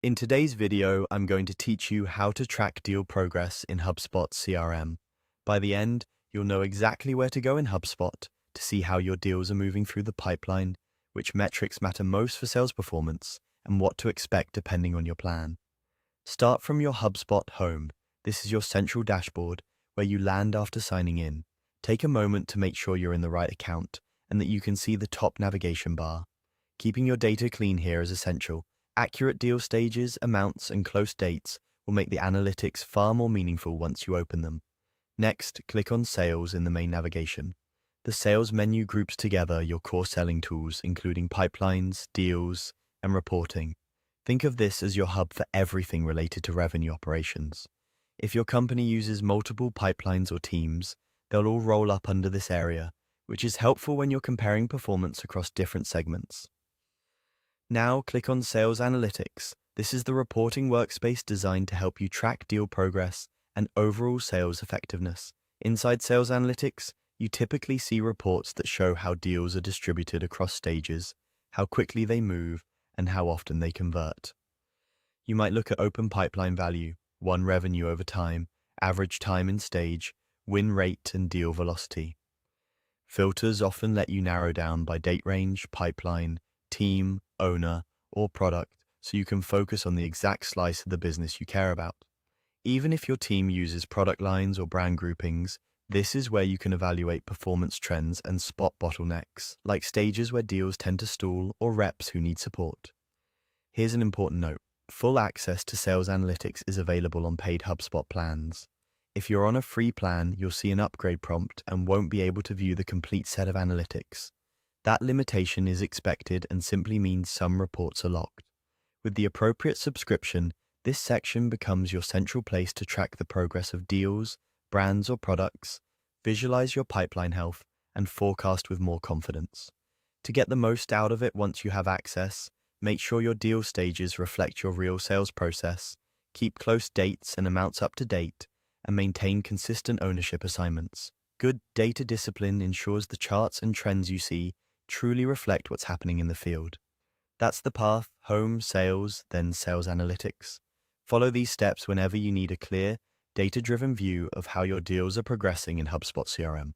In today's video, I'm going to teach you how to track deal progress in HubSpot CRM. By the end, you'll know exactly where to go in HubSpot to see how your deals are moving through the pipeline, which metrics matter most for sales performance, and what to expect depending on your plan. Start from your HubSpot home. This is your central dashboard where you land after signing in. Take a moment to make sure you're in the right account and that you can see the top navigation bar. Keeping your data clean here is essential. Accurate deal stages, amounts, and close dates will make the analytics far more meaningful once you open them. Next, click on Sales in the main navigation. The Sales menu groups together your core selling tools, including pipelines, deals, and reporting. Think of this as your hub for everything related to revenue operations. If your company uses multiple pipelines or teams, they'll all roll up under this area, which is helpful when you're comparing performance across different segments. Now click on Sales Analytics. This is the reporting workspace designed to help you track deal progress and overall sales effectiveness. Inside Sales Analytics, you typically see reports that show how deals are distributed across stages, how quickly they move, and how often they convert. You might look at open pipeline value, won revenue over time, average time in stage, win rate, and deal velocity. Filters often let you narrow down by date range, pipeline, team, owner, or product, so you can focus on the exact slice of the business you care about. Even if your team uses product lines or brand groupings, this is where you can evaluate performance trends and spot bottlenecks, like stages where deals tend to stall or reps who need support. Here's an important note. Full access to Sales Analytics is available on paid HubSpot plans. If you're on a free plan, you'll see an upgrade prompt and won't be able to view the complete set of analytics. That limitation is expected and simply means some reports are locked. With the appropriate subscription, this section becomes your central place to track the progress of deals, brands, or products, visualize your pipeline health, and forecast with more confidence. To get the most out of it once you have access, make sure your deal stages reflect your real sales process, keep close dates and amounts up to date, and maintain consistent ownership assignments. Good data discipline ensures the charts and trends you see truly reflect what's happening in the field. That's the path: home, sales, then sales analytics. Follow these steps whenever you need a clear, data-driven view of how your deals are progressing in HubSpot CRM.